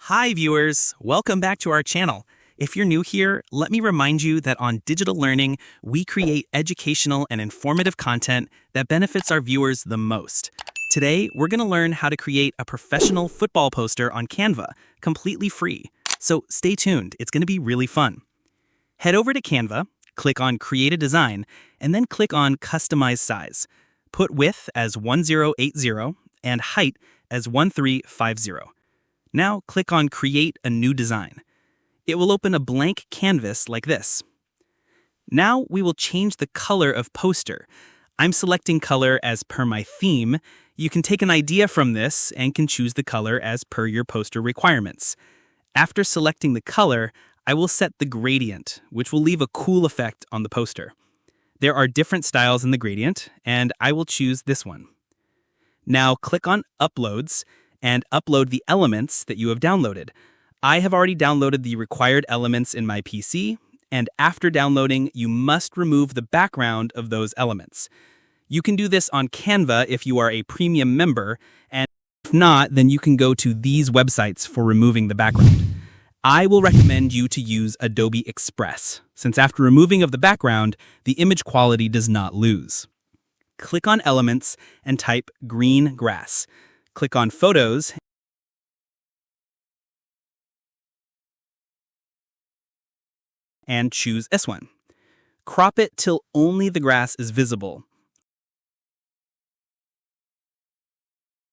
Hi viewers, welcome back to our channel. If you're new here, let me remind you that on Digital Learning, we create educational and informative content that benefits our viewers the most. Today, we're going to learn how to create a professional football poster on Canva, completely free. So stay tuned, it's going to be really fun. Head over to Canva, click on Create a Design, and then click on Customize Size. Put width as 1080 and height as 1350. Now click on Create a New Design. It will open a blank canvas like this. Now we will change the color of poster. I'm selecting color as per my theme. You can take an idea from this and can choose the color as per your poster requirements. After selecting the color, I will set the gradient, which will leave a cool effect on the poster. There are different styles in the gradient, and I will choose this one. Now click on Uploads and upload the elements that you have downloaded. I have already downloaded the required elements in my PC, and after downloading, you must remove the background of those elements. You can do this on Canva if you are a premium member, and if not, then you can go to these websites for removing the background. I will recommend you to use Adobe Express, since after removing of the background, the image quality does not lose. Click on Elements and type green grass. Click on Photos and choose this one. Crop it till only the grass is visible.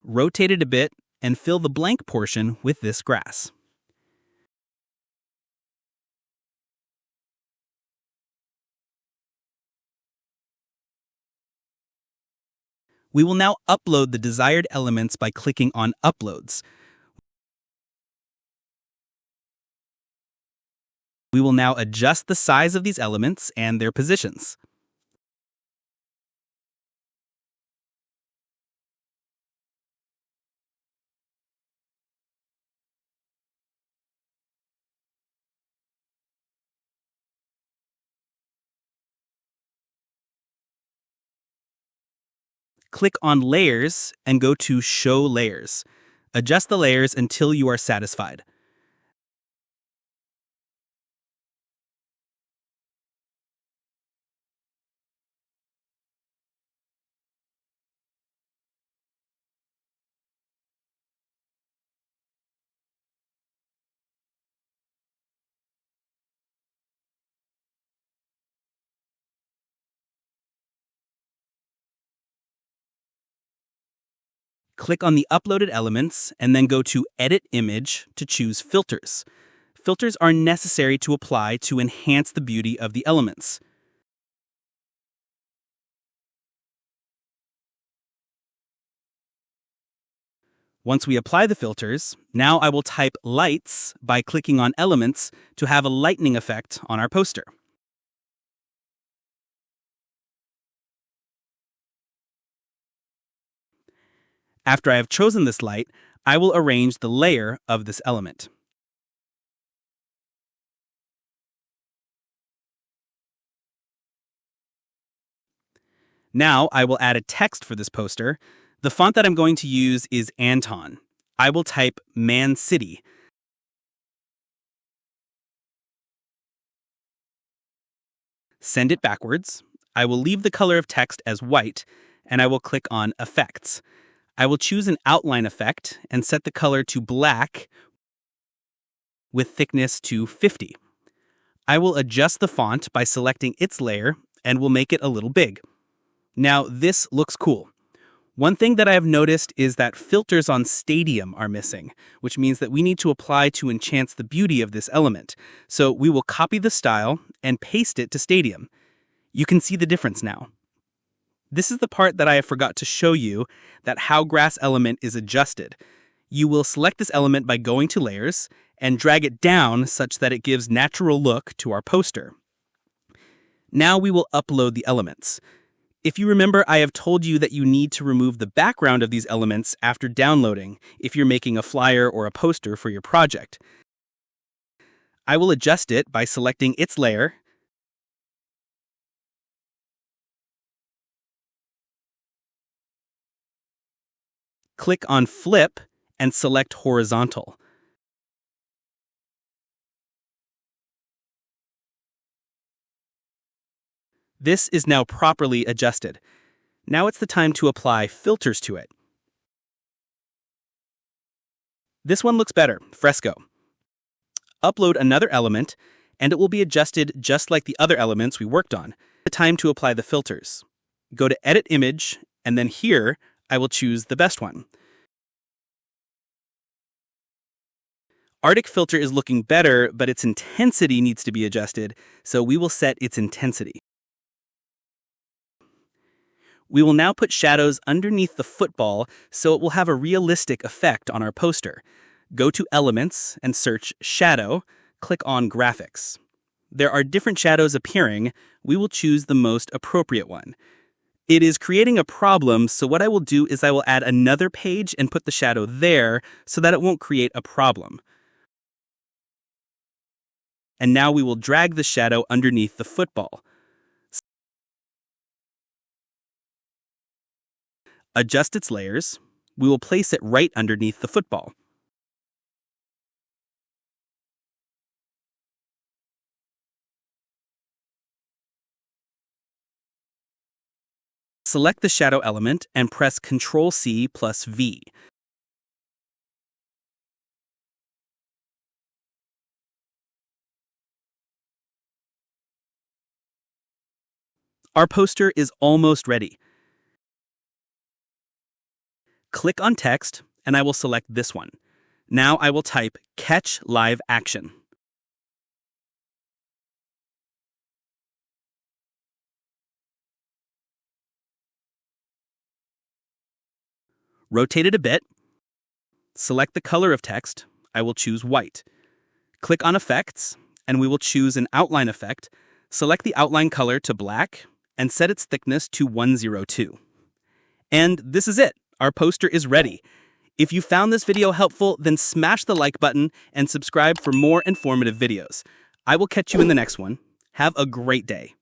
Rotate it a bit and fill the blank portion with this grass. We will now upload the desired elements by clicking on Uploads. We will now adjust the size of these elements and their positions. Click on Layers and go to Show Layers. Adjust the layers until you are satisfied. Click on the uploaded elements and then go to Edit Image to choose Filters. Filters are necessary to apply to enhance the beauty of the elements. Once we apply the filters, now I will type Lights by clicking on Elements to have a lightning effect on our poster. After I have chosen this light, I will arrange the layer of this element. Now I will add a text for this poster. The font that I'm going to use is Anton. I will type Man City. Send it backwards. I will leave the color of text as white, and I will click on Effects. I will choose an outline effect and set the color to black with thickness to 50. I will adjust the font by selecting its layer and will make it a little big. Now this looks cool. One thing that I have noticed is that filters on Stadium are missing, which means that we need to apply to enhance the beauty of this element. So we will copy the style and paste it to Stadium. You can see the difference now. This is the part that I forgot to show you, that how grass element is adjusted. You will select this element by going to Layers and drag it down such that it gives natural look to our poster. Now we will upload the elements. If you remember, I have told you that you need to remove the background of these elements after downloading if you're making a flyer or a poster for your project. I will adjust it by selecting its layer, click on Flip, and select Horizontal. This is now properly adjusted. Now it's the time to apply filters to it. This one looks better, fresco. Upload another element, and it will be adjusted just like the other elements we worked on. The time to apply the filters. Go to Edit Image, and then here, I will choose the best one. Arctic filter is looking better, but its intensity needs to be adjusted, so we will set its intensity. We will now put shadows underneath the football so it will have a realistic effect on our poster. Go to Elements and search Shadow, click on Graphics. There are different shadows appearing. We will choose the most appropriate one. It is creating a problem, so what I will do is I will add another page and put the shadow there so that it won't create a problem. And now we will drag the shadow underneath the football. Adjust its layers. We will place it right underneath the football. Select the shadow element and press Ctrl+C plus V. Our poster is almost ready. Click on Text, and I will select this one. Now I will type Catch Live Action. Rotate it a bit. Select the color of text. I will choose white. Click on Effects, and we will choose an outline effect. Select the outline color to black, and set its thickness to 102. And this is it. Our poster is ready. If you found this video helpful, then smash the like button and subscribe for more informative videos. I will catch you in the next one. Have a great day.